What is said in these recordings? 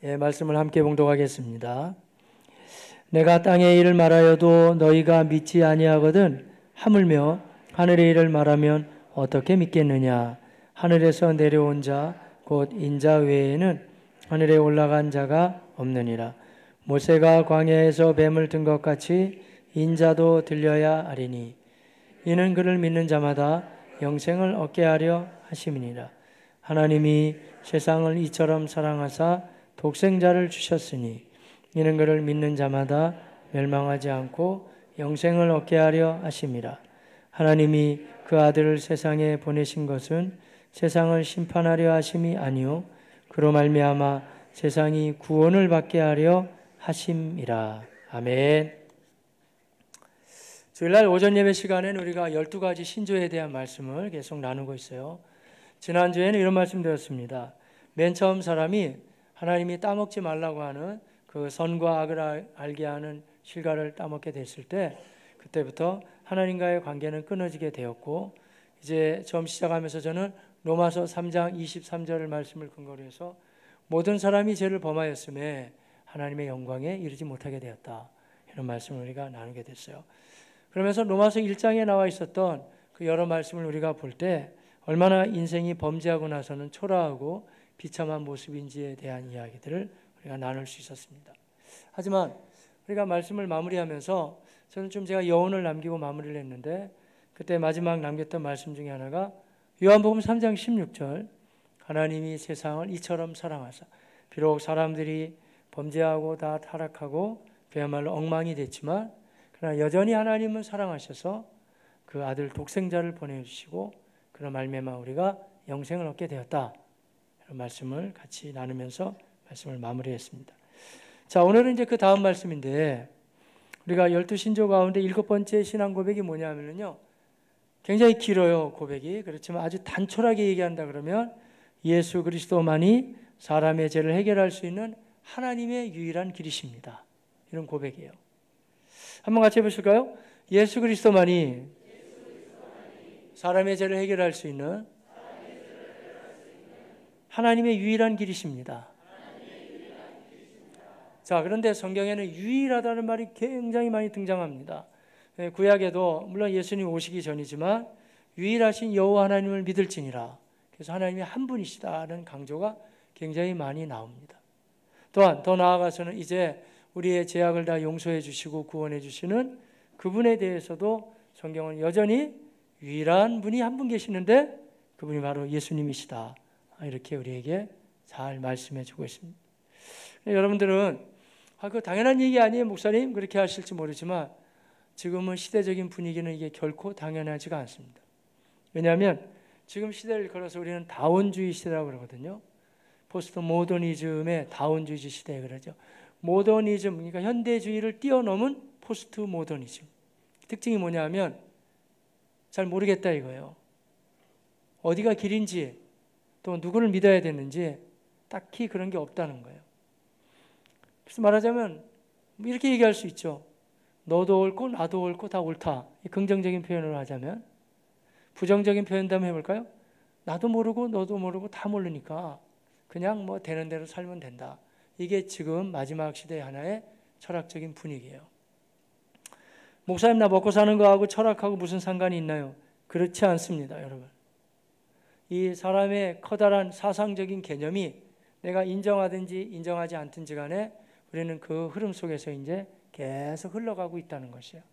말씀을 함께 봉독하겠습니다. 내가 땅의 일을 말하여도 너희가 믿지 아니하거든 하물며 하늘의 일을 말하면 어떻게 믿겠느냐. 하늘에서 내려온 자 곧 인자 외에는 하늘에 올라간 자가 없느니라. 모세가 광야에서 뱀을 든 것 같이 인자도 들려야 하리니 이는 그를 믿는 자마다 영생을 얻게 하려 하심이니라. 하나님이 세상을 이처럼 사랑하사 독생자를 주셨으니 이는 그를 믿는 자마다 멸망하지 않고 영생을 얻게 하려 하심이라. 하나님이 그 아들을 세상에 보내신 것은 세상을 심판하려 하심이 아니요 그로 말미암아 세상이 구원을 받게 하려 하심이라. 아멘. 주일날 오전 예배 시간에는 우리가 12가지 신조에 대한 말씀을 계속 나누고 있어요. 지난주에는 이런 말씀 드렸습니다. 맨 처음 사람이 하나님이 따먹지 말라고 하는 그 선과 악을 알게 하는 실과를 따먹게 됐을 때 그때부터 하나님과의 관계는 끊어지게 되었고, 이제 처음 시작하면서 저는 로마서 3장 23절을 말씀을 근거로 해서 모든 사람이 죄를 범하였음에 하나님의 영광에 이르지 못하게 되었다, 이런 말씀을 우리가 나누게 됐어요. 그러면서 로마서 1장에 나와 있었던 그 여러 말씀을 우리가 볼 때 얼마나 인생이 범죄하고 나서는 초라하고 비참한 모습인지에 대한 이야기들을 우리가 나눌 수 있었습니다. 하지만 우리가 말씀을 마무리하면서 저는 좀 제가 여운을 남기고 마무리를 했는데, 그때 마지막 남겼던 말씀 중에 하나가 요한복음 3장 16절, 하나님이 세상을 이처럼 사랑하사, 비록 사람들이 범죄하고 다 타락하고 그야말로 엉망이 됐지만 그러나 여전히 하나님은 사랑하셔서 그 아들 독생자를 보내주시고 그런 말미암아 우리가 영생을 얻게 되었다, 이런 말씀을 같이 나누면서 말씀을 마무리했습니다. 자, 오늘은 이제 그 다음 말씀인데, 우리가 12신조 가운데 7번째 신앙 고백이 뭐냐면요, 굉장히 길어요, 고백이. 그렇지만 아주 단촐하게 얘기한다 그러면 예수 그리스도만이 사람의 죄를 해결할 수 있는 하나님의 유일한 길이십니다, 이런 고백이에요. 한번 같이 해보실까요? 예수 그리스도만이 사람의 죄를 해결할 수 있는 하나님의 유일한 길이십니다. 자, 그런데 성경에는 유일하다는 말이 굉장히 많이 등장합니다. 구약에도 물론 예수님 오시기 전이지만 유일하신 여호와 하나님을 믿을지니라, 그래서 하나님이 한 분이시다는 강조가 굉장히 많이 나옵니다. 또한 더 나아가서는 이제 우리의 죄악을 다 용서해 주시고 구원해 주시는 그분에 대해서도 성경은 여전히 유일한 분이 한 분 계시는데 그분이 바로 예수님이시다, 이렇게 우리에게 잘 말씀해 주고 있습니다. 여러분들은 그거 당연한 얘기 아니에요, 목사님? 그렇게 하실지 모르지만 지금은 시대적인 분위기는 이게 결코 당연하지가 않습니다. 왜냐하면 지금 시대를 걸어서 우리는 다원주의 시대라고 그러거든요. 포스트 모더니즘의 다원주의 시대에 그러죠. 모더니즘, 그러니까 현대주의를 뛰어넘은 포스트 모더니즘. 특징이 뭐냐면 잘 모르겠다 이거예요. 어디가 길인지 또 누구를 믿어야 되는지 딱히 그런 게 없다는 거예요. 그래서 말하자면 이렇게 얘기할 수 있죠. 너도 옳고 나도 옳고 다 옳다, 긍정적인 표현을 하자면. 부정적인 표현도 한번 해볼까요? 나도 모르고 너도 모르고 다 모르니까 그냥 뭐 되는 대로 살면 된다. 이게 지금 마지막 시대의 하나의 철학적인 분위기예요. 목사님, 나 먹고 사는 거하고 철학하고 무슨 상관이 있나요? 그렇지 않습니다, 여러분. 이 사람의 커다란 사상적인 개념이 내가 인정하든지 인정하지 않든지 간에 우리는 그 흐름 속에서 이제 계속 흘러가고 있다는 것이에요.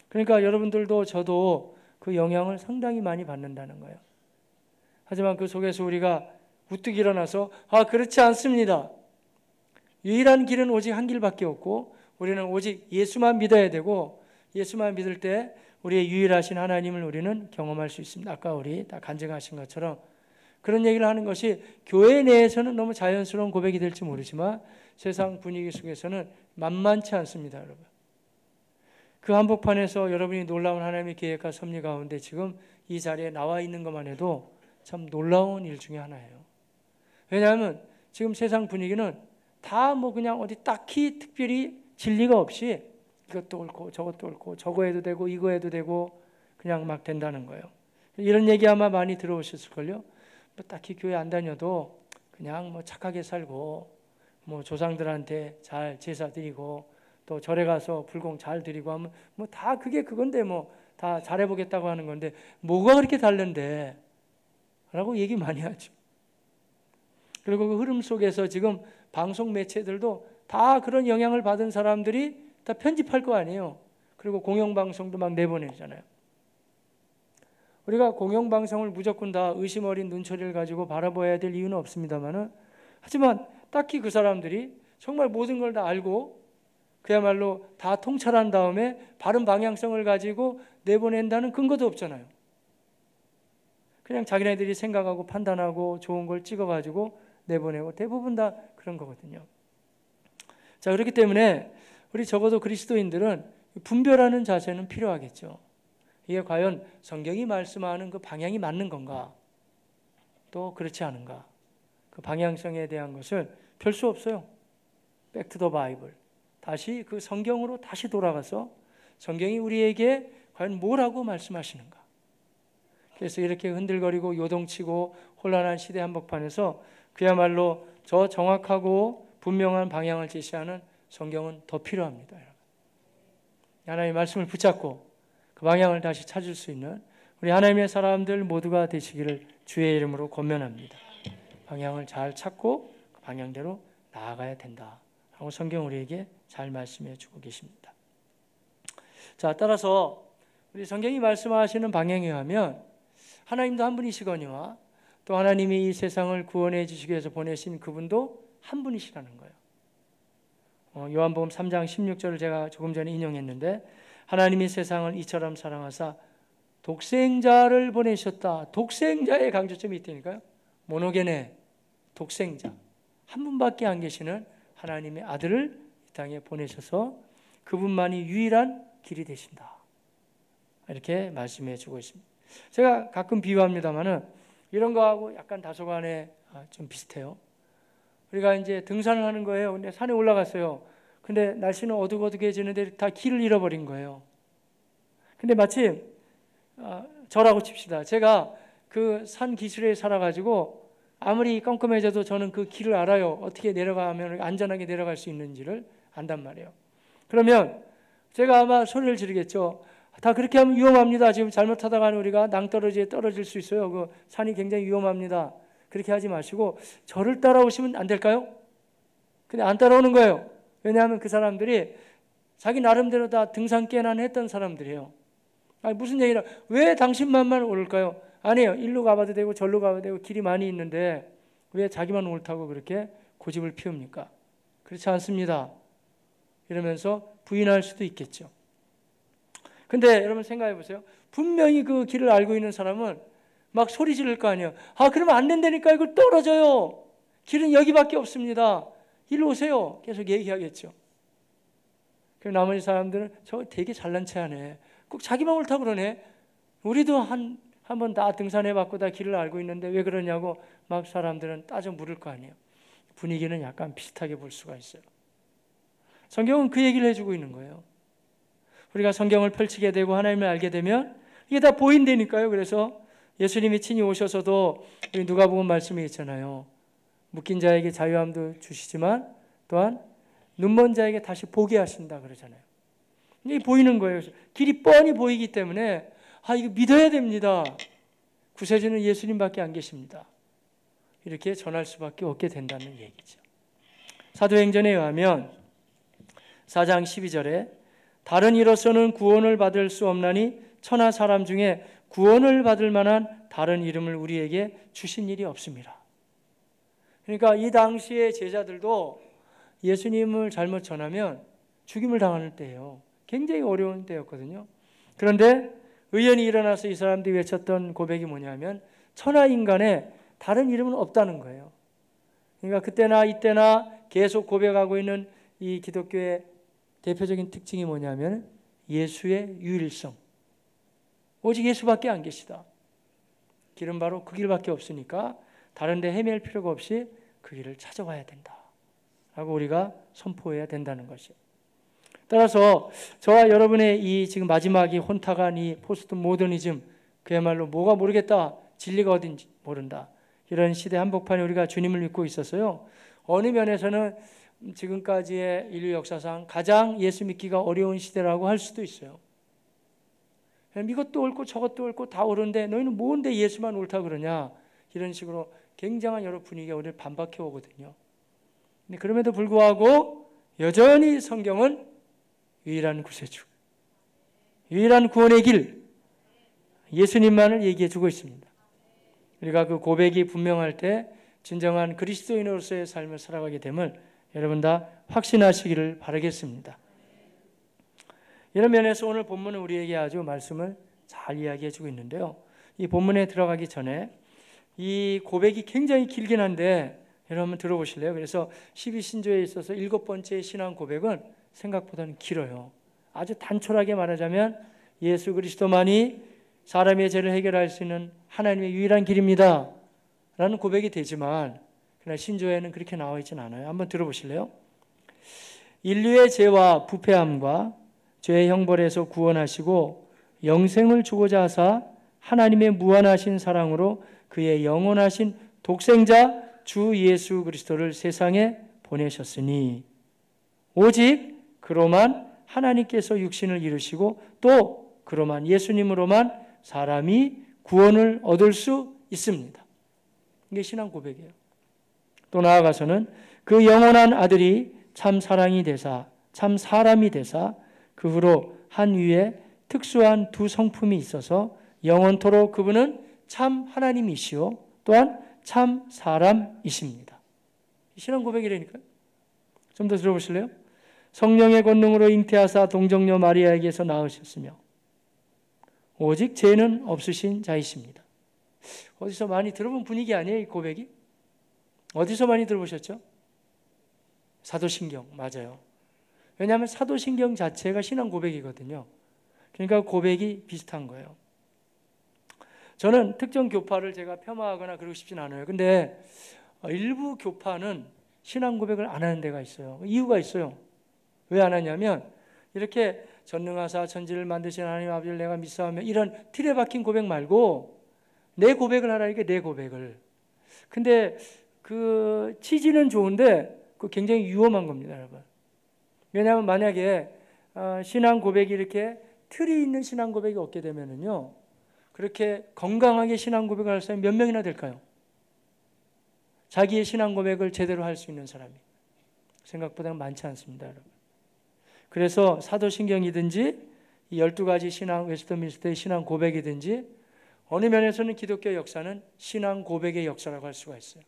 그러니까 여러분들도 저도 그 영향을 상당히 많이 받는다는 거예요. 하지만 그 속에서 우리가 우뚝 일어나서 그렇지 않습니다, 유일한 길은 오직 한 길밖에 없고 우리는 오직 예수만 믿어야 되고, 예수만 믿을 때 우리의 유일하신 하나님을 우리는 경험할 수 있습니다. 아까 우리 다 간증하신 것처럼 그런 얘기를 하는 것이 교회 내에서는 너무 자연스러운 고백이 될지 모르지만 세상 분위기 속에서는 만만치 않습니다, 여러분. 그 한복판에서 여러분이 놀라운 하나님의 계획과 섭리 가운데 지금 이 자리에 나와 있는 것만 해도 참 놀라운 일 중에 하나예요. 왜냐하면 지금 세상 분위기는 다 뭐 그냥 어디 딱히 특별히 진리가 없이 이것도 옳고 저것도 옳고 저거 해도 되고 이거 해도 되고 그냥 막 된다는 거예요. 이런 얘기 아마 많이 들어오셨을걸요. 뭐 딱히 교회 안 다녀도 그냥 뭐 착하게 살고 뭐 조상들한테 잘 제사 드리고 또 절에 가서 불공 잘 드리고 하면 뭐 다 그게 그건데 뭐 다 잘해보겠다고 하는 건데 뭐가 그렇게 다른데? 라고 얘기 많이 하죠. 그리고 그 흐름 속에서 지금 방송 매체들도 다 그런 영향을 받은 사람들이 다 편집할 거 아니에요. 그리고 공영방송도 막 내보내잖아요. 우리가 공영방송을 무조건 다 의심 어린 눈초리를 가지고 바라봐야 될 이유는 없습니다만은, 하지만 딱히 그 사람들이 정말 모든 걸 다 알고 그야말로 다 통찰한 다음에 바른 방향성을 가지고 내보낸다는 근거도 없잖아요. 그냥 자기네들이 생각하고 판단하고 좋은 걸 찍어가지고 내보내고 대부분 다 그런 거거든요. 자, 그렇기 때문에 우리 적어도 그리스도인들은 분별하는 자세는 필요하겠죠. 이게 과연 성경이 말씀하는 그 방향이 맞는 건가? 또 그렇지 않은가? 그 방향성에 대한 것을 별 수 없어요. Back to the Bible. 다시 그 성경으로 다시 돌아가서 성경이 우리에게 과연 뭐라고 말씀하시는가? 그래서 이렇게 흔들거리고 요동치고 혼란한 시대 한복판에서 그야말로 저 정확하고 분명한 방향을 제시하는 성경은 더 필요합니다. 하나님의 말씀을 붙잡고 그 방향을 다시 찾을 수 있는 우리 하나님의 사람들 모두가 되시기를 주의 이름으로 권면합니다. 방향을 잘 찾고 그 방향대로 나아가야 된다 하고 성경 우리에게 잘 말씀해 주고 계십니다. 자, 따라서 우리 성경이 말씀하시는 방향에 의하면 하나님도 한 분이시거니와 또 하나님이 이 세상을 구원해 주시기 위해서 보내신 그분도 한 분이시라는 거예요. 요한복음 3장 16절을 제가 조금 전에 인용했는데, 하나님이 세상을 이처럼 사랑하사 독생자를 보내셨다. 독생자의 강조점이 있다니까요. 모노게네, 독생자. 한 분밖에 안 계시는 하나님의 아들을 이 땅에 보내셔서 그분만이 유일한 길이 되신다. 이렇게 말씀해 주고 있습니다. 제가 가끔 비유합니다만은 이런 거하고 약간 다소간에 좀 비슷해요. 우리가 이제 등산을 하는 거예요. 근데 산에 올라갔어요. 근데 날씨는 어둑어둑해지는데 다 길을 잃어버린 거예요. 근데 마침 저라고 칩시다. 제가 그 산 기슭에 살아가지고 아무리 깜깜해져도 저는 그 길을 알아요. 어떻게 내려가면 안전하게 내려갈 수 있는지를 안단 말이에요. 그러면 제가 아마 소리를 지르겠죠. 다 그렇게 하면 위험합니다. 지금 잘못하다가는 우리가 낭떠러지에 떨어질 수 있어요. 그 산이 굉장히 위험합니다. 그렇게 하지 마시고 저를 따라오시면 안 될까요? 근데 안 따라오는 거예요. 왜냐하면 그 사람들이 자기 나름대로 다 등산깨나 했던 사람들이에요. 아니, 무슨 얘기라, 왜 당신만만 오를까요? 아니에요. 일로 가봐도 되고 절로 가봐도 되고 길이 많이 있는데 왜 자기만 옳다고 그렇게 고집을 피웁니까? 그렇지 않습니다. 이러면서 부인할 수도 있겠죠. 근데 여러분 생각해 보세요. 분명히 그 길을 알고 있는 사람은 막 소리 지를 거 아니에요. 그러면 안 된다니까. 이거 떨어져요. 길은 여기밖에 없습니다. 일로 오세요. 계속 얘기하겠죠. 그럼 나머지 사람들은 저 되게 잘난 체 하네. 꼭 자기만 옳다고 그러네. 우리도 한번 다 등산해봤고 다 길을 알고 있는데 왜 그러냐고 막 사람들은 따져 물을 거 아니에요. 분위기는 약간 비슷하게 볼 수가 있어요. 성경은 그 얘기를 해주고 있는 거예요. 우리가 성경을 펼치게 되고 하나님을 알게 되면 이게 다 보인다니까요. 그래서 예수님이 친히 오셔서도 우리 누가복음 말씀이 있잖아요. 묶인 자에게 자유함도 주시지만 또한 눈먼 자에게 다시 보게 하신다 그러잖아요. 이게 보이는 거예요. 길이 뻔히 보이기 때문에 이거 믿어야 됩니다. 구세주는 예수님밖에 안 계십니다. 이렇게 전할 수밖에 없게 된다는 얘기죠. 사도행전에 의하면 4장 12절에 다른 이로서는 구원을 받을 수 없나니 천하 사람 중에 구원을 받을 만한 다른 이름을 우리에게 주신 일이 없습니다. 그러니까 이 당시의 제자들도 예수님을 잘못 전하면 죽임을 당하는 때예요. 굉장히 어려운 때였거든요. 그런데 의연히 일어나서 이 사람들이 외쳤던 고백이 뭐냐면 천하 인간에 다른 이름은 없다는 거예요. 그러니까 그때나 이때나 계속 고백하고 있는 이 기독교의 대표적인 특징이 뭐냐면 예수의 유일성. 오직 예수밖에 안 계시다. 길은 바로 그 길밖에 없으니까 다른 데 헤맬 필요가 없이 그 길을 찾아와야 된다 라고 우리가 선포해야 된다는 것이에요. 따라서 저와 여러분의 이 지금 마지막이 혼탁한 이 포스트 모더니즘, 그야말로 뭐가 모르겠다, 진리가 어딘지 모른다, 이런 시대 한복판에 우리가 주님을 믿고 있었어요. 어느 면에서는 지금까지의 인류 역사상 가장 예수 믿기가 어려운 시대라고 할 수도 있어요. 이것도 옳고 저것도 옳고 다 옳은데 너희는 뭔데 예수만 옳다 그러냐, 이런 식으로 굉장한 여러 분위기가 우리를 반박해 오거든요. 근데 그럼에도 불구하고 여전히 성경은 유일한 구세주, 유일한 구원의 길, 예수님만을 얘기해 주고 있습니다. 우리가 그 고백이 분명할 때 진정한 그리스도인으로서의 삶을 살아가게 됨을 여러분 다 확신하시기를 바라겠습니다. 이런 면에서 오늘 본문은 우리에게 아주 말씀을 잘 이야기해 주고 있는데요. 이 본문에 들어가기 전에 이 고백이 굉장히 길긴 한데 여러분 한번 들어보실래요? 그래서 12신조에 있어서 7번째 신앙 고백은 생각보다는 길어요. 아주 단촐하게 말하자면 예수 그리스도만이 사람의 죄를 해결할 수 있는 하나님의 유일한 길입니다 라는 고백이 되지만, 그러나 신조에는 그렇게 나와 있지는 않아요. 한번 들어보실래요? 인류의 죄와 부패함과 죄의 형벌에서 구원하시고 영생을 주고자 하사 하나님의 무한하신 사랑으로 그의 영원하신 독생자 주 예수 그리스도를 세상에 보내셨으니 오직 그로만 하나님께서 육신을 이루시고 또 그로만, 예수님으로만 사람이 구원을 얻을 수 있습니다. 이게 신앙 고백이에요. 또 나아가서는 그 영원한 아들이 참 사랑이 되사 참 사람이 되사 그 후로 한 위에 특수한 두 성품이 있어서 영원토록 그분은 참 하나님이시오 또한 참 사람이십니다. 신앙 고백이라니까요. 좀 더 들어보실래요? 성령의 권능으로 잉태하사 동정녀 마리아에게서 낳으셨으며 오직 죄는 없으신 자이십니다. 어디서 많이 들어본 분위기 아니에요, 이 고백이? 어디서 많이 들어보셨죠? 사도신경, 맞아요. 왜냐하면 사도신경 자체가 신앙 고백이거든요. 그러니까 고백이 비슷한 거예요. 저는 특정 교파를 제가 폄하하거나 그러고 싶진 않아요. 근데 일부 교파는 신앙 고백을 안 하는 데가 있어요. 이유가 있어요. 왜 안 하냐면 이렇게 전능하사 천지를 만드신 하나님 아버지를 내가 믿사오며 이런 틀에 박힌 고백 말고 내 고백을 하라니까, 내 고백을. 근데 그 취지는 좋은데 그 굉장히 위험한 겁니다, 여러분. 왜냐하면 만약에 신앙 고백이 이렇게 틀이 있는 신앙 고백이 없게 되면은요, 그렇게 건강하게 신앙 고백을 할 사람이 몇 명이나 될까요? 자기의 신앙 고백을 제대로 할 수 있는 사람이 생각보다 많지 않습니다, 여러분. 그래서 사도신경이든지 이 12가지 신앙, 웨스트민스터의 신앙 고백이든지 어느 면에서는 기독교 역사는 신앙 고백의 역사라고 할 수가 있어요.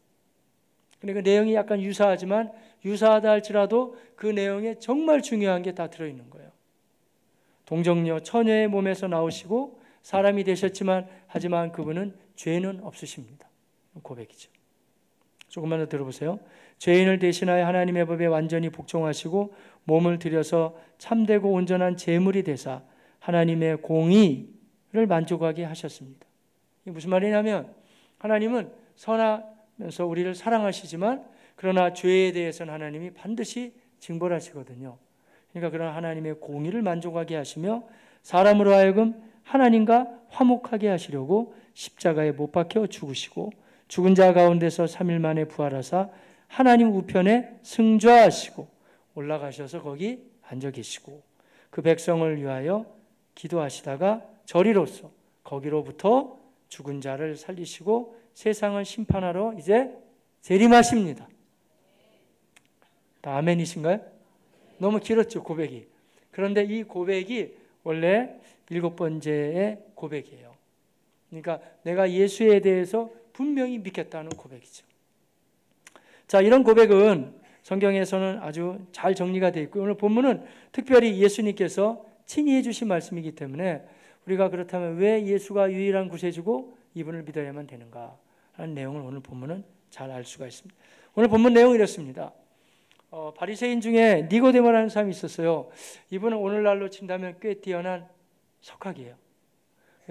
그러니까 내용이 약간 유사하지만 유사하다 할지라도 그 내용에 정말 중요한 게 다 들어있는 거예요. 동정녀, 처녀의 몸에서 나오시고 사람이 되셨지만 하지만 그분은 죄는 없으십니다. 고백이죠. 조금만 더 들어보세요. 죄인을 대신하여 하나님의 법에 완전히 복종하시고 몸을 들여서 참되고 온전한 제물이 되사 하나님의 공의를 만족하게 하셨습니다. 이게 무슨 말이냐면 하나님은 선하면서 우리를 사랑하시지만 그러나 죄에 대해서는 하나님이 반드시 징벌하시거든요. 그러니까 그런 하나님의 공의를 만족하게 하시며 사람으로 하여금 하나님과 화목하게 하시려고 십자가에 못 박혀 죽으시고 죽은 자 가운데서 3일 만에 부활하사 하나님 우편에 승좌하시고 올라가셔서 거기 앉아 계시고 그 백성을 위하여 기도하시다가 저리로서 거기로부터 죽은 자를 살리시고 세상을 심판하러 이제 재림하십니다. 다 아멘이신가요? 너무 길었죠, 고백이. 그런데 이 고백이 원래 7번째의 고백이에요. 그러니까 내가 예수에 대해서 분명히 믿겠다는 고백이죠. 자, 이런 고백은 성경에서는 아주 잘 정리가 되어 있고 오늘 본문은 특별히 예수님께서 친히 해주신 말씀이기 때문에 우리가 그렇다면 왜 예수가 유일한 구세주고 이분을 믿어야만 되는가 하는 내용을 오늘 본문은 잘 알 수가 있습니다. 오늘 본문 내용이 이렇습니다. 바리새인 중에 니고데모라는 사람이 있었어요. 이분은 오늘날로 친다면 꽤 뛰어난 석학이에요.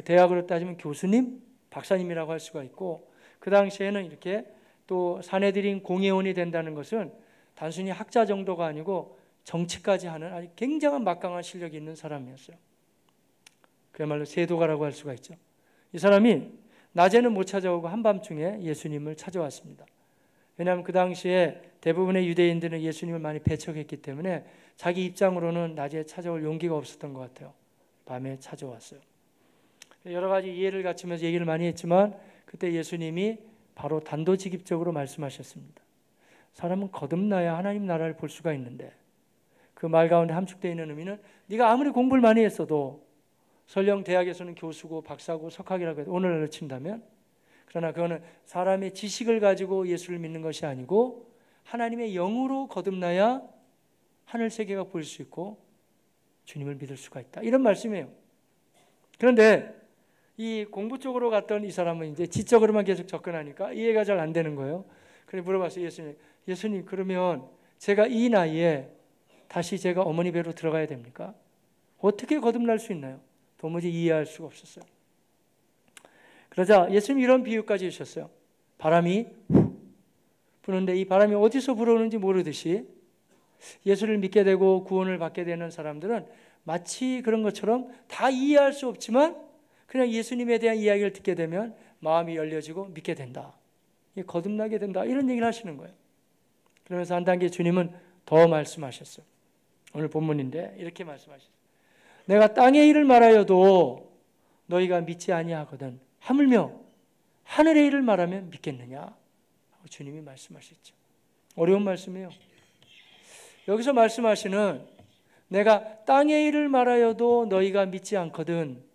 대학으로 따지면 교수님, 박사님이라고 할 수가 있고 그 당시에는 이렇게 또 사내들인 공회원이 된다는 것은 단순히 학자 정도가 아니고 정치까지 하는 아주 굉장한 막강한 실력이 있는 사람이었어요. 그야말로 세도가라고 할 수가 있죠. 이 사람이 낮에는 못 찾아오고 한밤중에 예수님을 찾아왔습니다. 왜냐하면 그 당시에 대부분의 유대인들은 예수님을 많이 배척했기 때문에 자기 입장으로는 낮에 찾아올 용기가 없었던 것 같아요. 밤에 찾아왔어요. 여러 가지 이해를 갖추면서 얘기를 많이 했지만 그때 예수님이 바로 단도직입적으로 말씀하셨습니다. 사람은 거듭나야 하나님 나라를 볼 수가 있는데, 그 말 가운데 함축되어 있는 의미는 네가 아무리 공부를 많이 했어도 설령 대학에서는 교수고 박사고 석학이라고 해도 오늘날로 친다면, 그러나 그거는 사람의 지식을 가지고 예수를 믿는 것이 아니고 하나님의 영으로 거듭나야 하늘 세계가 보일 수 있고 주님을 믿을 수가 있다, 이런 말씀이에요. 그런데 이 공부 쪽으로 갔던 이 사람은 이제 지적으로만 계속 접근하니까 이해가 잘 안 되는 거예요. 그래서 물어봤어요. 예수님 그러면 제가 이 나이에 다시 제가 어머니 배로 들어가야 됩니까? 어떻게 거듭날 수 있나요? 도무지 이해할 수가 없었어요. 그러자 예수님이 이런 비유까지 주셨어요. 바람이 부는데 이 바람이 어디서 불어오는지 모르듯이 예수를 믿게 되고 구원을 받게 되는 사람들은 마치 그런 것처럼 다 이해할 수 없지만 그냥 예수님에 대한 이야기를 듣게 되면 마음이 열려지고 믿게 된다, 거듭나게 된다, 이런 얘기를 하시는 거예요. 그러면서 한 단계 주님은 더 말씀하셨어요. 오늘 본문인데 이렇게 말씀하셨어요. 내가 땅의 일을 말하여도 너희가 믿지 아니하거든 하물며 하늘의 일을 말하면 믿겠느냐 하고 주님이 말씀하셨죠. 어려운 말씀이에요. 여기서 말씀하시는 내가 땅의 일을 말하여도 너희가 믿지 않거든,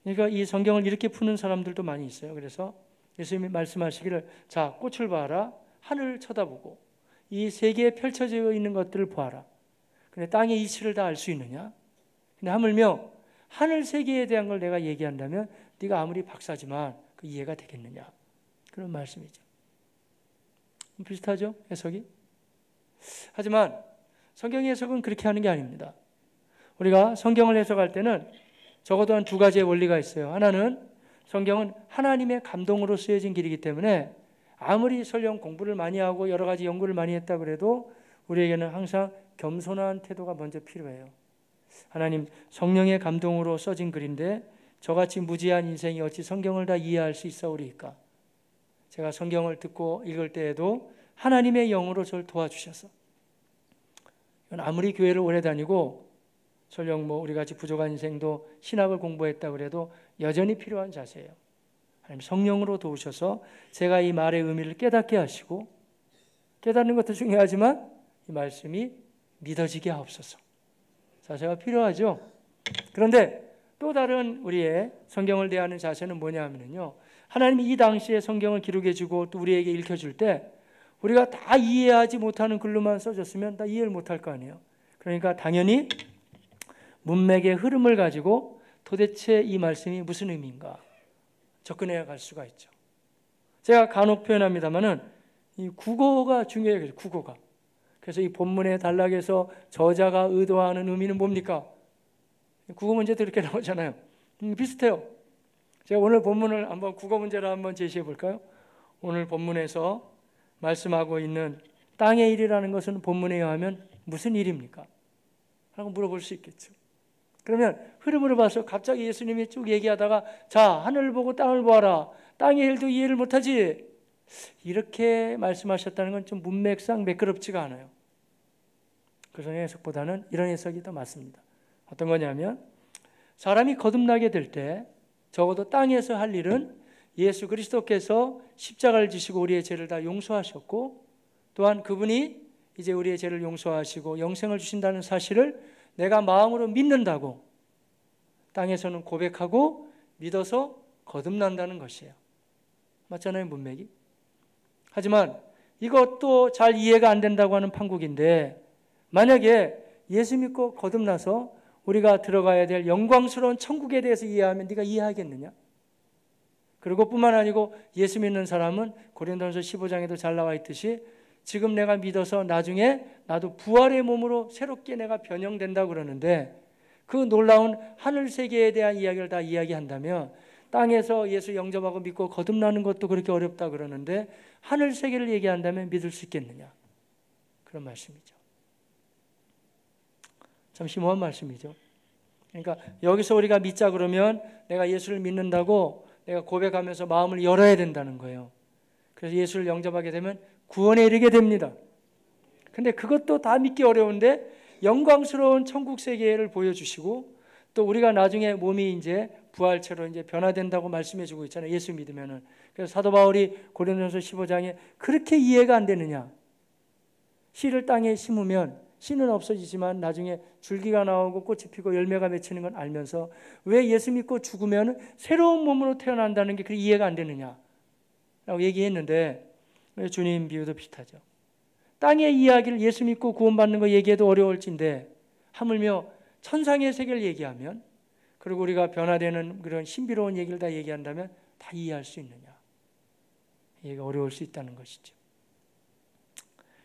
그러니까 이 성경을 이렇게 푸는 사람들도 많이 있어요. 그래서 예수님이 말씀하시기를 자, 꽃을 봐라, 하늘을 쳐다보고 이 세계에 펼쳐져 있는 것들을 보아라. 근데 땅의 이치를 다 알 수 있느냐? 근데 하물며 하늘 세계에 대한 걸 내가 얘기한다면 네가 아무리 박사지만 그 이해가 되겠느냐? 그런 말씀이죠. 비슷하죠? 해석이? 하지만 성경 해석은 그렇게 하는 게 아닙니다. 우리가 성경을 해석할 때는 적어도 한 두 가지의 원리가 있어요. 하나는 성경은 하나님의 감동으로 쓰여진 길이기 때문에 아무리 설령 공부를 많이 하고 여러 가지 연구를 많이 했다 그래도 우리에게는 항상 겸손한 태도가 먼저 필요해요. 하나님 성령의 감동으로 써진 글인데 저같이 무지한 인생이 어찌 성경을 다 이해할 수 있사오리이까. 제가 성경을 듣고 읽을 때에도 하나님의 영으로 저를 도와주셔서, 이건 아무리 교회를 오래 다니고 설령 우리같이 부족한 인생도 신학을 공부했다 그래도 여전히 필요한 자세예요. 하나님 성령으로 도우셔서 제가 이 말의 의미를 깨닫게 하시고, 깨닫는 것도 중요하지만 이 말씀이 믿어지게 하옵소서. 자세가 필요하죠. 그런데 또 다른 우리의 성경을 대하는 자세는 뭐냐 하면요, 하나님이 이 당시에 성경을 기록해 주고 또 우리에게 읽혀줄 때 우리가 다 이해하지 못하는 글로만 써졌으면 다 이해를 못할 거 아니에요. 그러니까 당연히 문맥의 흐름을 가지고 도대체 이 말씀이 무슨 의미인가 접근해 갈 수가 있죠. 제가 간혹 표현합니다마는 이 국어가 중요해요. 국어가. 그래서 이 본문의 단락에서 저자가 의도하는 의미는 뭡니까? 국어 문제도 이렇게 나오잖아요. 비슷해요. 제가 오늘 본문을 한번 국어 문제로 한번 제시해 볼까요? 오늘 본문에서 말씀하고 있는 땅의 일이라는 것은 본문에 의하면 무슨 일입니까? 라고 물어볼 수 있겠죠. 그러면 흐름으로 봐서 갑자기 예수님이 쭉 얘기하다가 자, 하늘을 보고 땅을 보아라. 땅의 일도 이해를 못하지. 이렇게 말씀하셨다는 건 좀 문맥상 매끄럽지가 않아요. 그런 해석보다는 이런 해석이 더 맞습니다. 어떤 거냐면 사람이 거듭나게 될 때 적어도 땅에서 할 일은 예수 그리스도께서 십자가를 지시고 우리의 죄를 다 용서하셨고, 또한 그분이 이제 우리의 죄를 용서하시고 영생을 주신다는 사실을 내가 마음으로 믿는다고 땅에서는 고백하고 믿어서 거듭난다는 것이에요. 맞잖아요, 문맥이. 하지만 이것도 잘 이해가 안 된다고 하는 판국인데, 만약에 예수 믿고 거듭나서 우리가 들어가야 될 영광스러운 천국에 대해서 이해하면 네가 이해하겠느냐? 그리고 뿐만 아니고 예수 믿는 사람은 고린도전서 15장에도 잘 나와 있듯이 지금 내가 믿어서 나중에 나도 부활의 몸으로 새롭게 내가 변형된다고 그러는데, 그 놀라운 하늘 세계에 대한 이야기를 다 이야기한다면 땅에서 예수 영접하고 믿고 거듭나는 것도 그렇게 어렵다 그러는데 하늘 세계를 얘기한다면 믿을 수 있겠느냐? 그런 말씀이죠. 참 심오한 말씀이죠. 그러니까 여기서 우리가 믿자 그러면 내가 예수를 믿는다고 내가 고백하면서 마음을 열어야 된다는 거예요. 그래서 예수를 영접하게 되면 구원에 이르게 됩니다. 근데 그것도 다 믿기 어려운데 영광스러운 천국 세계를 보여주시고 또 우리가 나중에 몸이 이제 부활체로 이제 변화된다고 말씀해 주고 있잖아요. 예수 믿으면은. 그래서 사도 바울이 고린도전서 15장에 그렇게 이해가 안 되느냐. 씨를 땅에 심으면 씨는 없어지지만 나중에 줄기가 나오고 꽃이 피고 열매가 맺히는 건 알면서 왜 예수 믿고 죽으면 새로운 몸으로 태어난다는 게 그렇게 이해가 안 되느냐 라고 얘기했는데 주님 비유도 비슷하죠. 땅의 이야기를 예수 믿고 구원받는 거 얘기해도 어려울진데 하물며 천상의 세계를 얘기하면 그리고 우리가 변화되는 그런 신비로운 얘기를 다 얘기한다면 다 이해할 수 있느냐. 이해가 어려울 수 있다는 것이죠.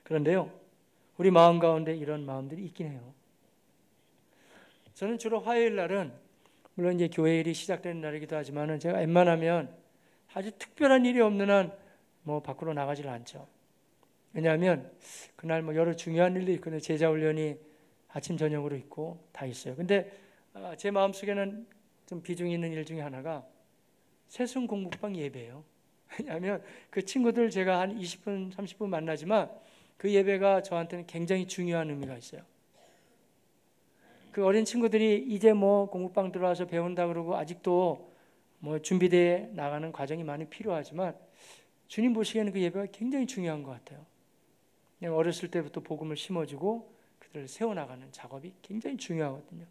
그런데요, 우리 마음 가운데 이런 마음들이 있긴 해요. 저는 주로 화요일 날은 물론 이제 교회일이 시작되는 날이기도 하지만은 제가 웬만하면 아주 특별한 일이 없는 한 뭐 밖으로 나가질 않죠. 왜냐하면 그날 뭐 여러 중요한 일도 있거든요. 제자 훈련이 아침 저녁으로 있고 다 있어요. 근데 제 마음속에는 좀 비중이 있는 일 중에 하나가 새순 공부방 예배예요. 왜냐하면 그 친구들 제가 한 20분 30분 만나지만 그 예배가 저한테는 굉장히 중요한 의미가 있어요. 그 어린 친구들이 이제 뭐 공부방 들어와서 배운다 그러고 아직도 뭐 준비되어 나가는 과정이 많이 필요하지만 주님 보시기에는 그 예배가 굉장히 중요한 것 같아요. 그냥 어렸을 때부터 복음을 심어주고 그들을 세워나가는 작업이 굉장히 중요하거든요.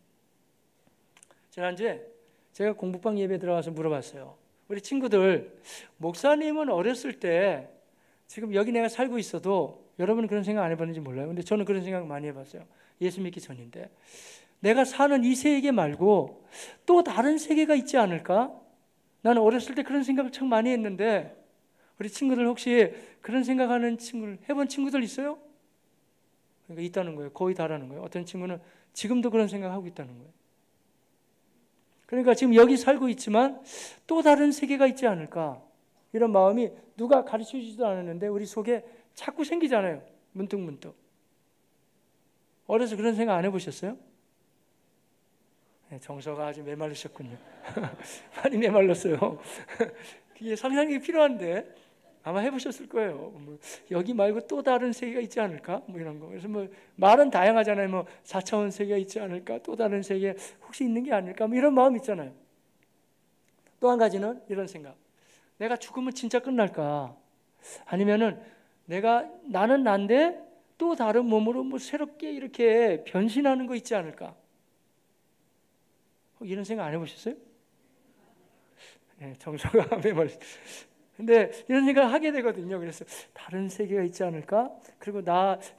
지난주에 제가 공부방 예배 들어가서 물어봤어요. 우리 친구들, 목사님은 어렸을 때 지금 여기 내가 살고 있어도 여러분은 그런 생각 안 해봤는지 몰라요. 근데 저는 그런 생각 많이 해봤어요. 예수 믿기 전인데 내가 사는 이 세계 말고 또 다른 세계가 있지 않을까? 나는 어렸을 때 그런 생각을 참 많이 했는데 우리 친구들 혹시 그런 생각하는 친구를 해본 친구들 있어요? 그러니까 있다는 거예요. 거의 다라는 거예요. 어떤 친구는 지금도 그런 생각하고 있다는 거예요. 그러니까 지금 여기 살고 있지만 또 다른 세계가 있지 않을까? 이런 마음이 누가 가르쳐주지도 않았는데 우리 속에 자꾸 생기잖아요. 문득문득. 어려서 그런 생각 안 해보셨어요? 네, 정서가 아주 메말르셨군요. 많이 메말랐어요. 그게 상상이 필요한데 아마 해보셨을 거예요. 뭐 여기 말고 또 다른 세계가 있지 않을까? 뭐 이런 거. 그래서 뭐 말은 다양하잖아요. 뭐 4차원 세계가 있지 않을까? 또 다른 세계 혹시 있는 게 아닐까? 뭐 이런 마음 있잖아요. 또 한 가지는 이런 생각. 내가 죽으면 진짜 끝날까? 아니면은 나는 난데 또 다른 몸으로 뭐 새롭게 이렇게 변신하는 거 있지 않을까? 이런 생각 안 해보셨어요? 네, 정서가 메말르. 근데 이런 생각을 하게 되거든요. 그래서 다른 세계가 있지 않을까? 그리고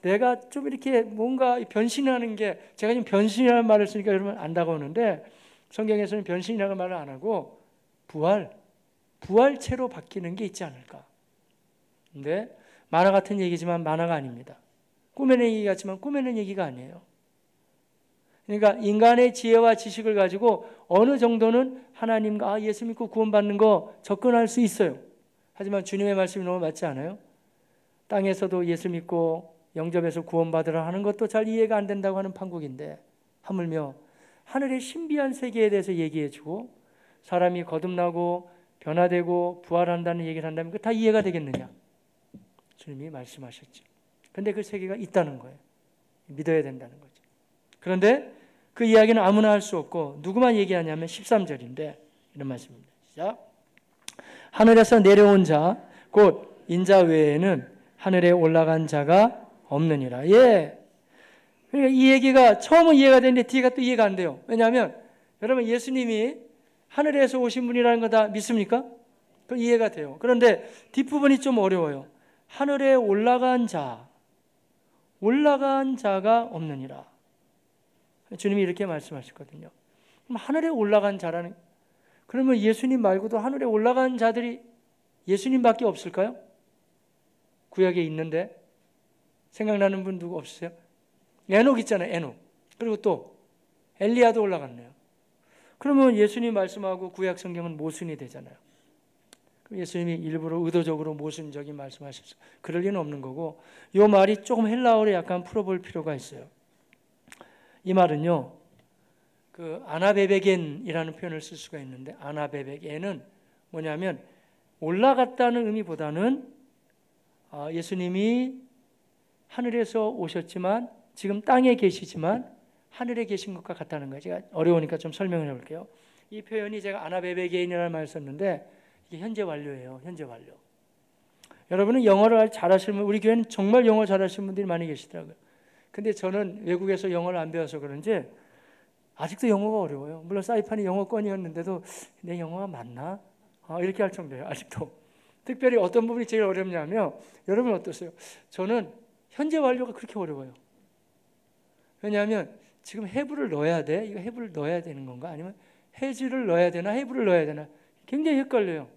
내가 좀 이렇게 뭔가 변신하는 게 제가 지금 변신이라는 말을 쓰니까 여러분 안다고 하는데 성경에서는 변신이라는 말을 안 하고 부활체로 바뀌는 게 있지 않을까? 근데 만화 같은 얘기지만 만화가 아닙니다. 꾸며낸 얘기 같지만 꾸며낸 얘기가 아니에요. 그러니까 인간의 지혜와 지식을 가지고 어느 정도는 하나님과 예수 믿고 구원받는 거 접근할 수 있어요. 하지만 주님의 말씀이 너무 맞지 않아요? 땅에서도 예수 믿고 영접해서 구원받으라 하는 것도 잘 이해가 안 된다고 하는 판국인데 하물며 하늘의 신비한 세계에 대해서 얘기해주고 사람이 거듭나고 변화되고 부활한다는 얘기를 한다면 그 다 이해가 되겠느냐? 주님이 말씀하셨죠. 근데 그 세계가 있다는 거예요. 믿어야 된다는 거죠. 그런데 그 이야기는 아무나 할 수 없고 누구만 얘기하냐면 13절인데 이런 말씀입니다. 시작. 하늘에서 내려온 자 곧 인자 외에는 하늘에 올라간 자가 없느니라. 예. 그러니까 이 얘기가 처음은 이해가 되는데 뒤가 또 이해가 안 돼요. 왜냐하면 여러분 예수님이 하늘에서 오신 분이라는 거 다 믿습니까? 그 이해가 돼요. 그런데 뒷부분이 좀 어려워요. 하늘에 올라간 자가 없느니라. 주님이 이렇게 말씀하셨거든요. 그럼 하늘에 올라간 자라는, 그러면 예수님 말고도 하늘에 올라간 자들이 예수님밖에 없을까요? 구약에 있는데 생각나는 분 누구 없으세요? 에녹 있잖아요. 에녹. 그리고 또 엘리야도 올라갔네요. 그러면 예수님 말씀하고 구약 성경은 모순이 되잖아요. 예수님이 일부러 의도적으로 모순적인 말씀하셨어요. 그럴 리는 없는 거고 이 말이 조금 헬라어로 약간 풀어볼 필요가 있어요. 이 말은요. 그 아나베베겐이라는 표현을 쓸 수가 있는데 아나베베겐은 뭐냐면 올라갔다는 의미보다는 예수님이 하늘에서 오셨지만 지금 땅에 계시지만 하늘에 계신 것과 같다는 거예요. 제가 어려우니까 좀 설명을 해볼게요. 이 표현이 제가 아나베베게인이라는 말을 썼는데 이게 현재 완료예요. 현재 완료. 여러분은 영어를 잘하시는 분, 우리 교회는 정말 영어 잘하시는 분들이 많이 계시더라고요. 근데 저는 외국에서 영어를 안 배워서 그런지 아직도 영어가 어려워요. 물론 사이판이 영어권이었는데도 내 영어가 맞나? 이렇게 할 정도예요. 아직도. 특별히 어떤 부분이 제일 어렵냐면 여러분 어떠세요? 저는 현재 완료가 그렇게 어려워요. 왜냐하면 지금 have를 넣어야 돼? 이거 have를 넣어야 되는 건가? 아니면 has를 넣어야 되나? have를 넣어야 되나? 굉장히 헷갈려요.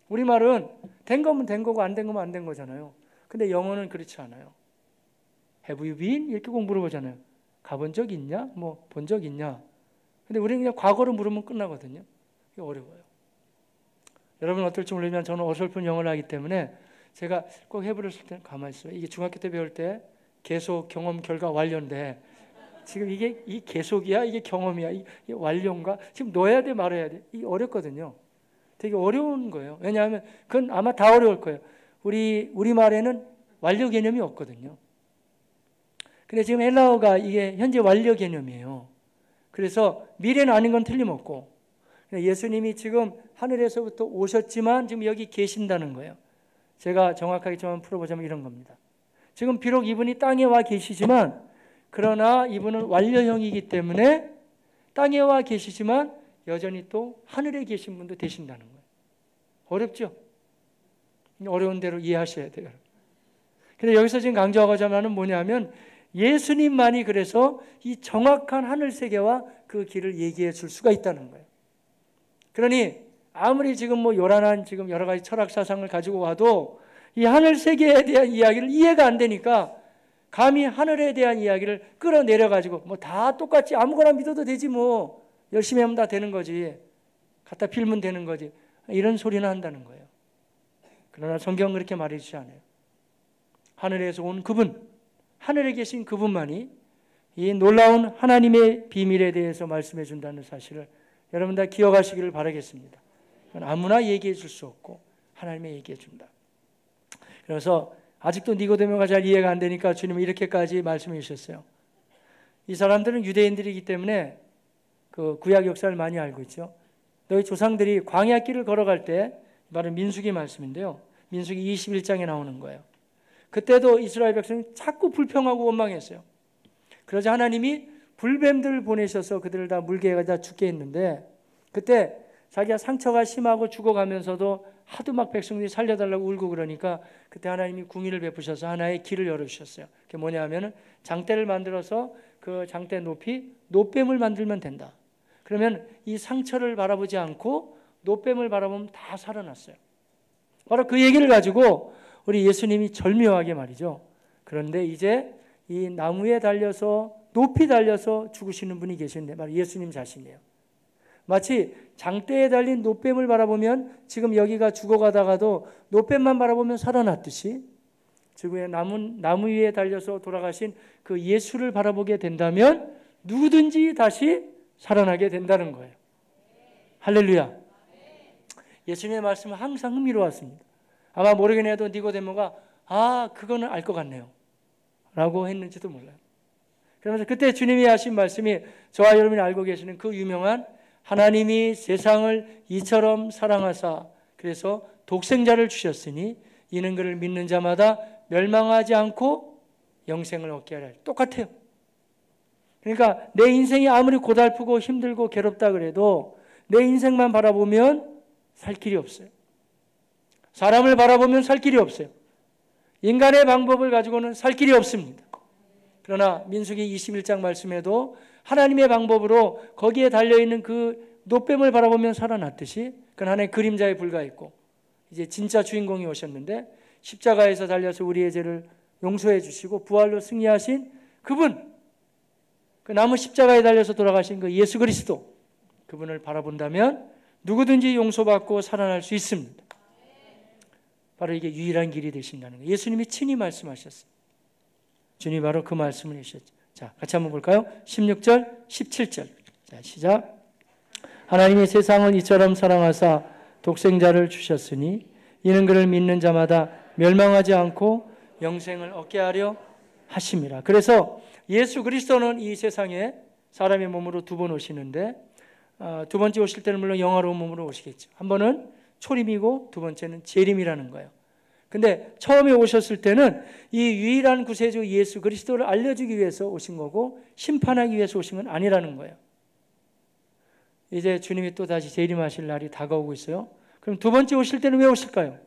우리말은 된 거면 된 거고 안 된 거면 안 된 거잖아요. 근데 영어는 그렇지 않아요. Have you been? 이렇게 꼭 물어보잖아요. 가본 적 있냐? 뭐 본 적 있냐? 근데 우리는 그냥 과거로 물으면 끝나거든요. 이게 어려워요. 여러분 어떨지 모르지만 저는 어설픈 영어를 하기 때문에 제가 꼭 해부를 쓸 때는 가만히 있어요. 이게 중학교 때 배울 때 계속 경험 결과 완료인데 지금 이게 이 계속이야? 이게 경험이야? 이게 완료인가? 지금 넣어야 돼 말아야 돼? 이게 어렵거든요. 되게 어려운 거예요. 왜냐하면 그건 아마 다 어려울 거예요. 우리말에는 완료 개념이 없거든요. 근데 지금 헬라어가 이게 현재 완료 개념이에요. 그래서 미래는 아닌 건 틀림없고 예수님이 지금 하늘에서부터 오셨지만 지금 여기 계신다는 거예요. 제가 정확하게 좀 풀어보자면 이런 겁니다. 지금 비록 이분이 땅에 와 계시지만 그러나 이분은 완료형이기 때문에 땅에 와 계시지만 여전히 또 하늘에 계신 분도 되신다는 거예요. 어렵죠? 어려운 대로 이해하셔야 돼요. 근데 여기서 지금 강조하고자 하는 뭐냐면 예수님만이 그래서 이 정확한 하늘 세계와 그 길을 얘기해 줄 수가 있다는 거예요. 그러니 아무리 지금 뭐 요란한 지금 여러 가지 철학 사상을 가지고 와도 이 하늘 세계에 대한 이야기를 이해가 안 되니까 감히 하늘에 대한 이야기를 끌어내려 가지고 뭐 다 똑같이 아무거나 믿어도 되지 뭐 열심히 하면 다 되는 거지 갖다 빌면 되는 거지 이런 소리는 한다는 거예요. 그러나 성경은 그렇게 말해주지 않아요. 하늘에서 온 그분, 하늘에 계신 그분만이 이 놀라운 하나님의 비밀에 대해서 말씀해 준다는 사실을 여러분 다 기억하시기를 바라겠습니다. 그건 아무나 얘기해 줄 수 없고 하나님이 얘기해 준다. 그래서 아직도 니고데모가 잘 이해가 안 되니까 주님은 이렇게까지 말씀해 주셨어요. 이 사람들은 유대인들이기 때문에 그 구약 역사를 많이 알고 있죠. 너희 조상들이 광야 길을 걸어갈 때 바로 민수기 말씀인데요. 민수기 21장에 나오는 거예요. 그때도 이스라엘 백성이 자꾸 불평하고 원망했어요. 그러자 하나님이 불뱀들을 보내셔서 그들을 다 물게 해가 죽게 했는데 그때 자기가 상처가 심하고 죽어가면서도 하도 막 백성들이 살려달라고 울고 그러니까 그때 하나님이 궁의를 베푸셔서 하나의 길을 열어주셨어요. 그게 뭐냐 하면은 장대를 만들어서 그 장대 높이 노뱀을 만들면 된다. 그러면 이 상처를 바라보지 않고 노뱀을 바라보면 다 살아났어요. 바로 그 얘기를 가지고 우리 예수님이 절묘하게 말이죠. 그런데 이제 이 나무에 달려서 높이 달려서 죽으시는 분이 계신데 바로 예수님 자신이에요. 마치 장대에 달린 노뱀을 바라보면 지금 여기가 죽어가다가도 노뱀만 바라보면 살아났듯이 지구의 나무 위에 달려서 돌아가신 그 예수를 바라보게 된다면 누구든지 다시 살아나게 된다는 거예요. 할렐루야. 예수님의 말씀은 항상 흥미로웠습니다. 아마 모르긴 해도 니고데모가 그거는 알 것 같네요 라고 했는지도 몰라요. 그러면서 그때 주님이 하신 말씀이 저와 여러분이 알고 계시는 그 유명한 하나님이 세상을 이처럼 사랑하사 그래서 독생자를 주셨으니 이는 그를 믿는 자마다 멸망하지 않고 영생을 얻게 하라. 똑같아요. 그러니까 내 인생이 아무리 고달프고 힘들고 괴롭다 그래도 내 인생만 바라보면 살 길이 없어요. 사람을 바라보면 살 길이 없어요. 인간의 방법을 가지고는 살 길이 없습니다. 그러나 민수기 21장 말씀에도 하나님의 방법으로 거기에 달려있는 그 노뱀을 바라보면 살아났듯이 그건 하나의 그림자에 불과했고 이제 진짜 주인공이 오셨는데 십자가에서 달려서 우리의 죄를 용서해 주시고 부활로 승리하신 그분, 그 나무 십자가에 달려서 돌아가신 그 예수 그리스도, 그분을 바라본다면 누구든지 용서받고 살아날 수 있습니다. 바로 이게 유일한 길이 되신다는 거예요. 예수님이 친히 말씀하셨어요. 주님이 바로 그 말씀을 해주셨죠. 자, 같이 한번 볼까요? 16절, 17절. 자, 시작. 하나님이 세상을 이처럼 사랑하사 독생자를 주셨으니 이는 그를 믿는 자마다 멸망하지 않고 영생을 얻게 하려 하심이라. 그래서 예수 그리스도는 이 세상에 사람의 몸으로 두 번 오시는데 두 번째 오실 때는 물론 영화로운 몸으로 오시겠죠. 한 번은 초림이고 두 번째는 재림이라는 거예요. 근데 처음에 오셨을 때는 이 유일한 구세주 예수 그리스도를 알려주기 위해서 오신 거고 심판하기 위해서 오신 건 아니라는 거예요. 이제 주님이 또 다시 재림하실 날이 다가오고 있어요. 그럼 두 번째 오실 때는 왜 오실까요?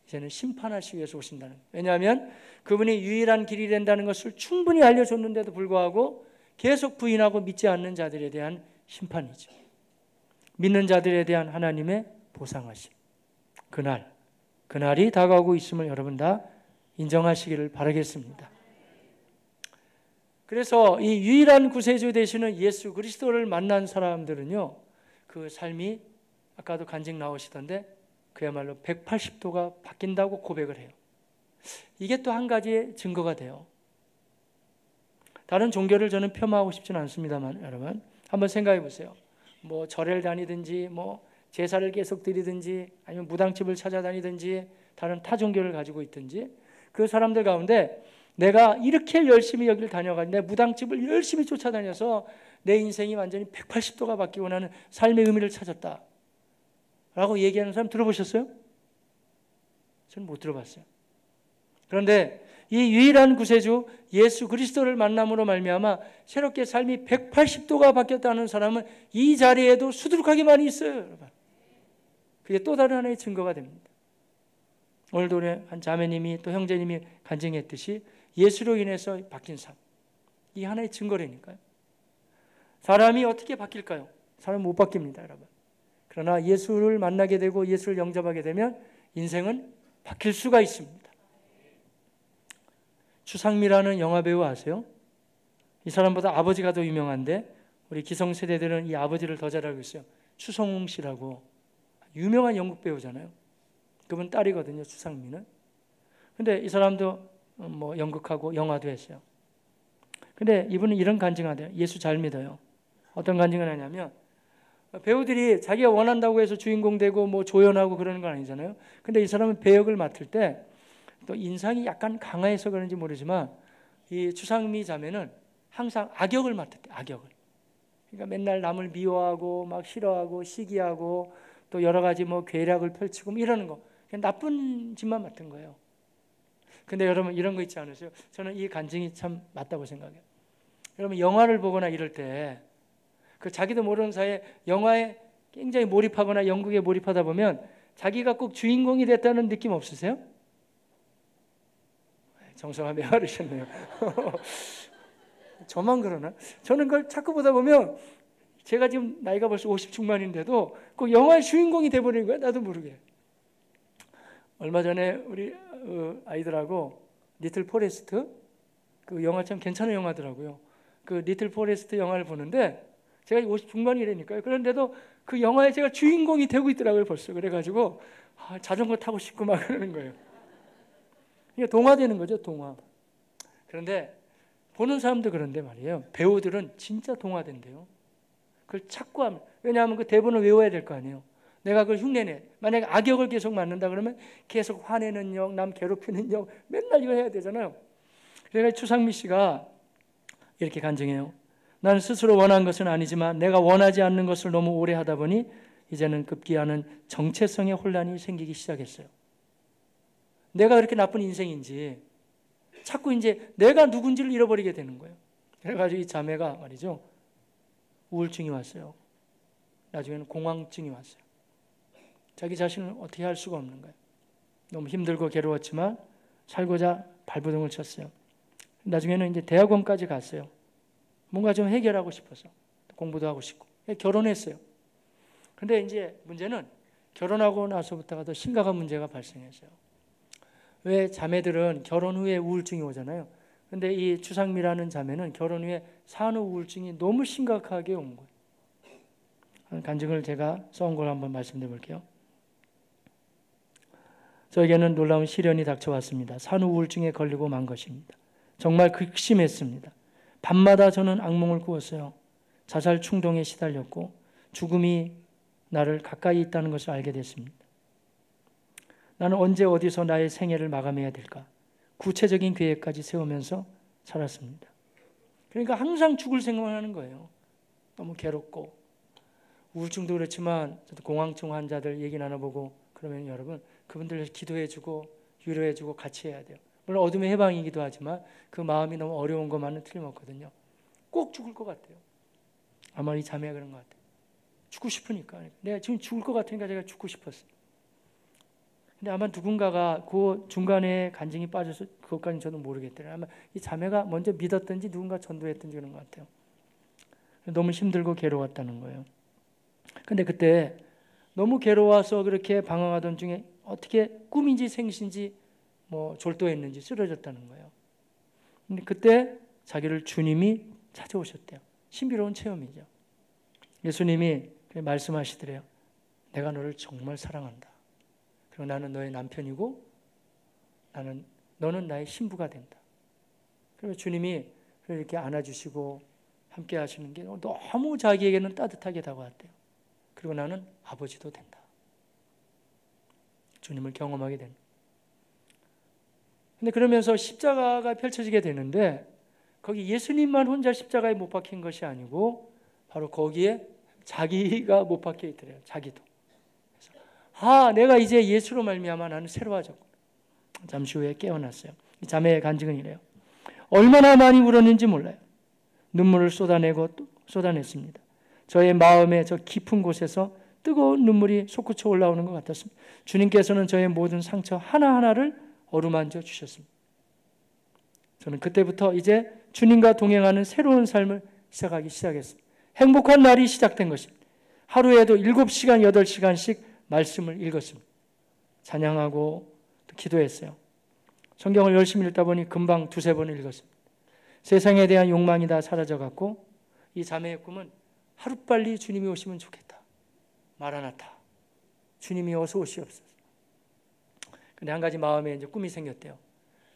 이제는 심판하시기 위해서 오신다는 거예요. 왜냐하면 그분이 유일한 길이 된다는 것을 충분히 알려줬는데도 불구하고 계속 부인하고 믿지 않는 자들에 대한 심판이죠. 믿는 자들에 대한 하나님의 보상하심. 그날이 다가오고 있음을 여러분 다 인정하시기를 바라겠습니다. 그래서 이 유일한 구세주 되시는 예수 그리스도를 만난 사람들은요, 그 삶이 아까도 간증 나오시던데 그야말로 180도가 바뀐다고 고백을 해요. 이게 또 한 가지의 증거가 돼요. 다른 종교를 저는 폄하하고 싶지는 않습니다만 여러분 한번 생각해 보세요. 뭐 절을 다니든지 뭐 제사를 계속 드리든지 아니면 무당집을 찾아다니든지 다른 타 종교를 가지고 있든지 그 사람들 가운데 내가 이렇게 열심히 여기를 다녀가지고 내 무당집을 열심히 쫓아다녀서 내 인생이 완전히 180도가 바뀌고 나는 삶의 의미를 찾았다 라고 얘기하는 사람 들어보셨어요? 저는 못 들어봤어요. 그런데 이 유일한 구세주 예수 그리스도를 만남으로 말미암아 새롭게 삶이 180도가 바뀌었다는 사람은 이 자리에도 수두룩하게 많이 있어요. 여러분. 그게 또 다른 하나의 증거가 됩니다. 오늘도 우리 한 자매님이 또 형제님이 간증했듯이 예수로 인해서 바뀐 삶. 이 하나의 증거라니까요. 사람이 어떻게 바뀔까요? 사람은 못 바뀝니다, 여러분. 그러나 예수를 만나게 되고 예수를 영접하게 되면 인생은 바뀔 수가 있습니다. 추상미라는 영화배우 아세요? 이 사람보다 아버지가 더 유명한데 우리 기성세대들은 이 아버지를 더 잘 알고 있어요. 추성웅 씨라고 유명한 영국 배우잖아요. 그분 딸이거든요, 추상미는. 근데 이 사람도 뭐 연극하고 영화도 했어요. 근데 이분은 이런 간증하대요. 예수 잘 믿어요. 어떤 간증을 하냐면 배우들이 자기가 원한다고 해서 주인공 되고 뭐 조연하고 그러는 건 아니잖아요. 근데 이 사람은 배역을 맡을 때 또 인상이 약간 강해서 그런지 모르지만 이 추상미 자매는 항상 악역을 맡았대. 악역을. 그러니까 맨날 남을 미워하고 막 싫어하고 시기하고 또 여러 가지 뭐 괴략을 펼치고 뭐 이러는 거. 그냥 나쁜 짓만 맡은 거예요. 근데 여러분 이런 거 있지 않으세요? 저는 이 간증이 참 맞다고 생각해요. 여러분 영화를 보거나 이럴 때 그 자기도 모르는 사이에 영화에 굉장히 몰입하거나 연극에 몰입하다 보면 자기가 꼭 주인공이 됐다는 느낌 없으세요? 정성화 메아르셨네요. 저만 그러나? 저는 그걸 자꾸 보다 보면 제가 지금 나이가 벌써 50 중반인데도 꼭 영화의 주인공이 돼버리는 거야. 나도 모르게. 얼마 전에 우리 아이들하고 리틀 포레스트 그 영화 참 괜찮은 영화더라고요. 그 리틀 포레스트 영화를 보는데 제가 50 중반이라니까요. 그런데도 그 영화에 제가 주인공이 되고 있더라고요. 벌써. 그래가지고 자전거 타고 싶고 막 그러는 거예요. 이게 동화되는 거죠. 동화. 그런데 보는 사람도 그런데 말이에요. 배우들은 진짜 동화된대요. 그걸 찾고 하면. 왜냐하면 그 대본을 외워야 될 거 아니에요. 내가 그걸 흉내내. 만약에 악역을 계속 맡는다 그러면 계속 화내는 역, 남 괴롭히는 역 맨날 이거 해야 되잖아요. 그러니까 추상미 씨가 이렇게 간증해요. 나는 스스로 원한 것은 아니지만 내가 원하지 않는 것을 너무 오래 하다 보니 이제는 급기야는 정체성의 혼란이 생기기 시작했어요. 내가 그렇게 나쁜 인생인지 자꾸 이제 내가 누군지를 잃어버리게 되는 거예요. 그래가지고 이 자매가 말이죠. 우울증이 왔어요. 나중에는 공황증이 왔어요. 자기 자신을 어떻게 할 수가 없는 거예요. 너무 힘들고 괴로웠지만 살고자 발버둥을 쳤어요. 나중에는 이제 대학원까지 갔어요. 뭔가 좀 해결하고 싶어서 공부도 하고 싶고 결혼했어요. 근데 이제 문제는 결혼하고 나서부터가 더 심각한 문제가 발생했어요. 왜 자매들은 결혼 후에 우울증이 오잖아요. 근데 이 추상미라는 자매는 결혼 후에 산후 우울증이 너무 심각하게 온 거예요. 간증을 제가 써온 걸 한번 말씀드려 볼게요. 저에게는 놀라운 시련이 닥쳐왔습니다. 산후 우울증에 걸리고 만 것입니다. 정말 극심했습니다. 밤마다 저는 악몽을 꾸었어요. 자살 충동에 시달렸고 죽음이 나를 가까이 있다는 것을 알게 됐습니다. 나는 언제 어디서 나의 생애를 마감해야 될까? 구체적인 계획까지 세우면서 살았습니다. 그러니까 항상 죽을 생각만 하는 거예요. 너무 괴롭고 우울증도 그렇지만 저도 공황증 환자들 얘기 나눠보고 그러면 여러분 그분들 기도해주고 위로해주고 같이 해야 돼요. 물론 어둠의 해방이기도 하지만 그 마음이 너무 어려운 것만은 틀림없거든요. 꼭 죽을 것 같아요. 아마 이 자매가 그런 것 같아요. 죽고 싶으니까. 내가 지금 죽을 것 같으니까 제가 죽고 싶었어요. 근데 아마 누군가가 그 중간에 간증이 빠져서 그것까지는 저도 모르겠더라고요. 아마 이 자매가 먼저 믿었든지 누군가 전도했든지 그런 것 같아요. 너무 힘들고 괴로웠다는 거예요. 근데 그때 너무 괴로워서 그렇게 방황하던 중에 어떻게 꿈인지 생신지 뭐 졸도했는지 쓰러졌다는 거예요. 근데 그때 자기를 주님이 찾아오셨대요. 신비로운 체험이죠. 예수님이 말씀하시더래요. 내가 너를 정말 사랑한다. 그리고 나는 너의 남편이고 너는 나의 신부가 된다. 그리고 주님이 이렇게 안아주시고 함께 하시는 게 너무 자기에게는 따뜻하게 다가왔대요. 그리고 나는 아버지도 된다. 주님을 경험하게 된다. 근데 그러면서 십자가가 펼쳐지게 되는데 거기 예수님만 혼자 십자가에 못 박힌 것이 아니고 바로 거기에 자기가 못 박혀 있더래요. 자기도. 그래서 내가 이제 예수로 말미암아 나는 새로워졌고 잠시 후에 깨어났어요. 이 자매의 간증은 이래요. 얼마나 많이 울었는지 몰라요. 눈물을 쏟아냈습니다. 저의 마음의 저 깊은 곳에서 뜨거운 눈물이 솟구쳐 올라오는 것 같았습니다. 주님께서는 저의 모든 상처 하나하나를 어루만져 주셨습니다. 저는 그때부터 이제 주님과 동행하는 새로운 삶을 시작하기 시작했습니다. 행복한 날이 시작된 것입니다. 하루에도 7시간, 8시간씩 말씀을 읽었습니다. 찬양하고 또 기도했어요. 성경을 열심히 읽다 보니 금방 2-3번을 읽었습니다. 세상에 대한 욕망이 다 사라져갔고 이 자매의 꿈은 하루빨리 주님이 오시면 좋겠다. 마라나타. 주님이 어서 오시옵소서. 근데 한 가지 마음에 이제 꿈이 생겼대요.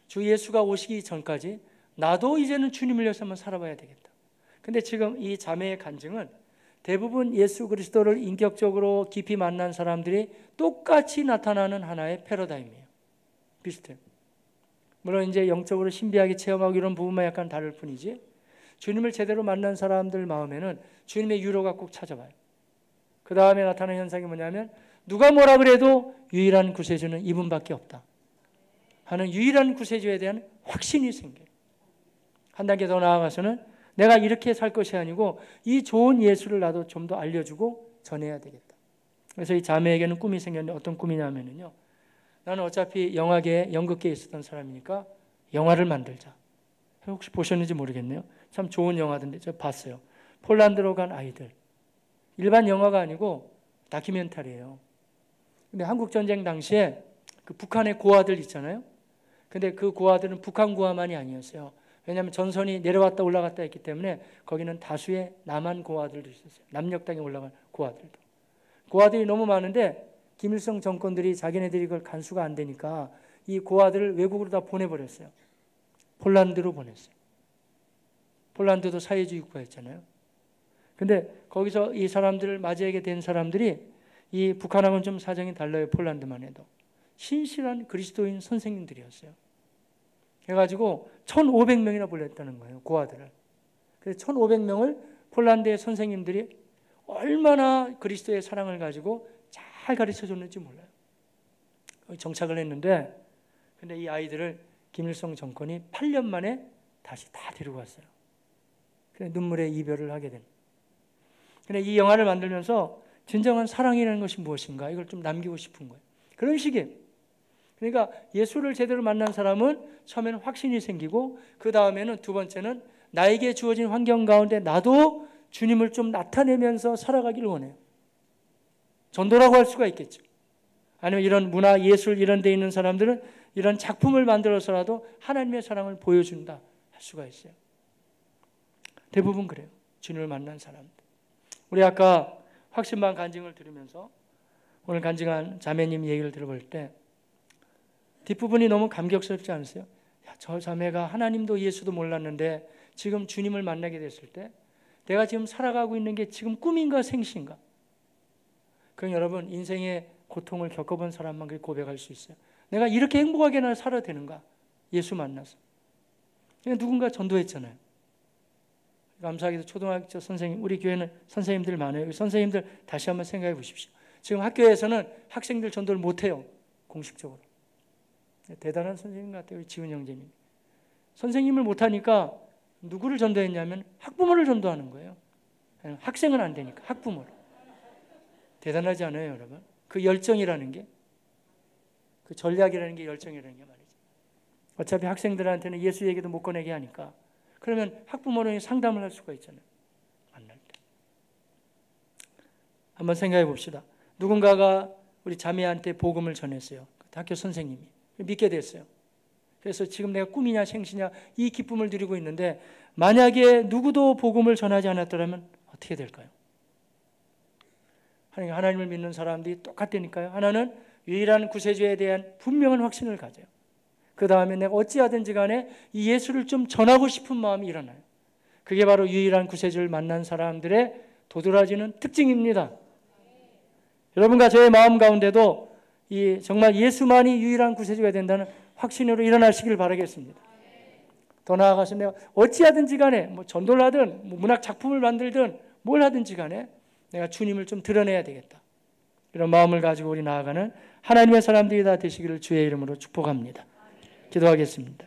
주 예수가 오시기 전까지 나도 이제는 주님을 위해서 한번 살아봐야 되겠다. 근데 지금 이 자매의 간증은 대부분 예수 그리스도를 인격적으로 깊이 만난 사람들이 똑같이 나타나는 하나의 패러다임이에요. 비슷해요. 물론 이제 영적으로 신비하게 체험하고 이런 부분만 약간 다를 뿐이지 주님을 제대로 만난 사람들 마음에는 주님의 유로가 꼭 찾아와요. 그 다음에 나타나는 현상이 뭐냐면 누가 뭐라 그래도 유일한 구세주는 이분밖에 없다 하는 유일한 구세주에 대한 확신이 생겨요. 한 단계 더 나아가서는 내가 이렇게 살 것이 아니고 이 좋은 예수를 나도 좀 더 알려주고 전해야 되겠다. 그래서 이 자매에게는 꿈이 생겼는데 어떤 꿈이냐면요. 나는 어차피 영화계, 연극계에 있었던 사람이니까 영화를 만들자. 혹시 보셨는지 모르겠네요. 참 좋은 영화던데 제가 봤어요. 폴란드로 간 아이들. 일반 영화가 아니고 다큐멘터리예요. 근데 한국전쟁 당시에 그 북한의 고아들 있잖아요. 근데 그 고아들은 북한 고아만이 아니었어요. 왜냐하면 전선이 내려왔다 올라갔다 했기 때문에 거기는 다수의 남한 고아들도 있었어요. 남녘 땅에 올라간 고아들도. 고아들이 너무 많은데 김일성 정권들이 자기네들이 그걸 간수가 안 되니까 이 고아들을 외국으로 다 보내버렸어요. 폴란드로 보냈어요. 폴란드도 사회주의 국가였잖아요. 근데 거기서 이 사람들을 맞이하게 된 사람들이 이 북한하고는 좀 사정이 달라요. 폴란드만 해도. 신실한 그리스도인 선생님들이었어요. 그래가지고 1,500명이나 보냈다는 거예요. 고아들을. 그래서 1,500명을 폴란드의 선생님들이 얼마나 그리스도의 사랑을 가지고 잘 가르쳐줬는지 몰라요. 정착을 했는데 근데 이 아이들을 김일성 정권이 8년 만에 다시 다 데리고 왔어요. 그래 눈물의 이별을 하게 됩니다. 근데 이 영화를 만들면서 진정한 사랑이라는 것이 무엇인가 이걸 좀 남기고 싶은 거예요. 그런 식이에요. 그러니까 예수를 제대로 만난 사람은 처음에는 확신이 생기고 그 다음에는 두 번째는 나에게 주어진 환경 가운데 나도 주님을 좀 나타내면서 살아가기를 원해요. 전도라고 할 수가 있겠죠. 아니면 이런 문화, 예술 이런 데 있는 사람들은 이런 작품을 만들어서라도 하나님의 사랑을 보여준다 할 수가 있어요. 대부분 그래요. 주님을 만난 사람들. 우리 아까 확신반 간증을 들으면서 오늘 간증한 자매님 얘기를 들어볼 때 뒷부분이 너무 감격스럽지 않으세요? 야, 저 자매가 하나님도 예수도 몰랐는데 지금 주님을 만나게 됐을 때 내가 지금 살아가고 있는 게 지금 꿈인가 생시인가? 그럼 여러분 인생의 고통을 겪어본 사람만 그렇게 고백할 수 있어요. 내가 이렇게 행복하게 살아야 되는가? 예수 만나서. 누군가 전도했잖아요. 감사하게도 초등학교 선생님, 우리 교회는 선생님들 많아요. 선생님들 다시 한번 생각해 보십시오. 지금 학교에서는 학생들 전도를 못해요. 공식적으로. 대단한 선생님 같아요. 지은 형제님. 선생님을 못하니까 누구를 전도했냐면 학부모를 전도하는 거예요. 학생은 안 되니까 학부모를. 대단하지 않아요, 여러분? 그 열정이라는 게, 그 전략이라는 게 열정이라는 게 말이죠. 어차피 학생들한테는 예수 얘기도 못 꺼내게 하니까. 그러면 학부모는 상담을 할 수가 있잖아요. 만날 때. 한번 생각해 봅시다. 누군가가 우리 자매한테 복음을 전했어요. 학교 선생님이. 믿게 됐어요. 그래서 지금 내가 꿈이냐 생시냐 이 기쁨을 누리고 있는데 만약에 누구도 복음을 전하지 않았더라면 어떻게 될까요? 하나님을 믿는 사람들이 똑같다니까요. 하나는 유일한 구세주에 대한 분명한 확신을 가져요. 그 다음에 내가 어찌하든지 간에 이 예수를 좀 전하고 싶은 마음이 일어나요. 그게 바로 유일한 구세주를 만난 사람들의 도드라지는 특징입니다. 여러분과 저의 마음 가운데도 정말 예수만이 유일한 구세주가 된다는 확신으로 일어나시길 바라겠습니다. 더 나아가서 내가 어찌하든지 간에 전도를 하든 문학 작품을 만들든 뭘 하든지 간에 내가 주님을 좀 드러내야 되겠다. 이런 마음을 가지고 우리 나아가는 하나님의 사람들이 다 되시기를 주의 이름으로 축복합니다. 기도하겠습니다.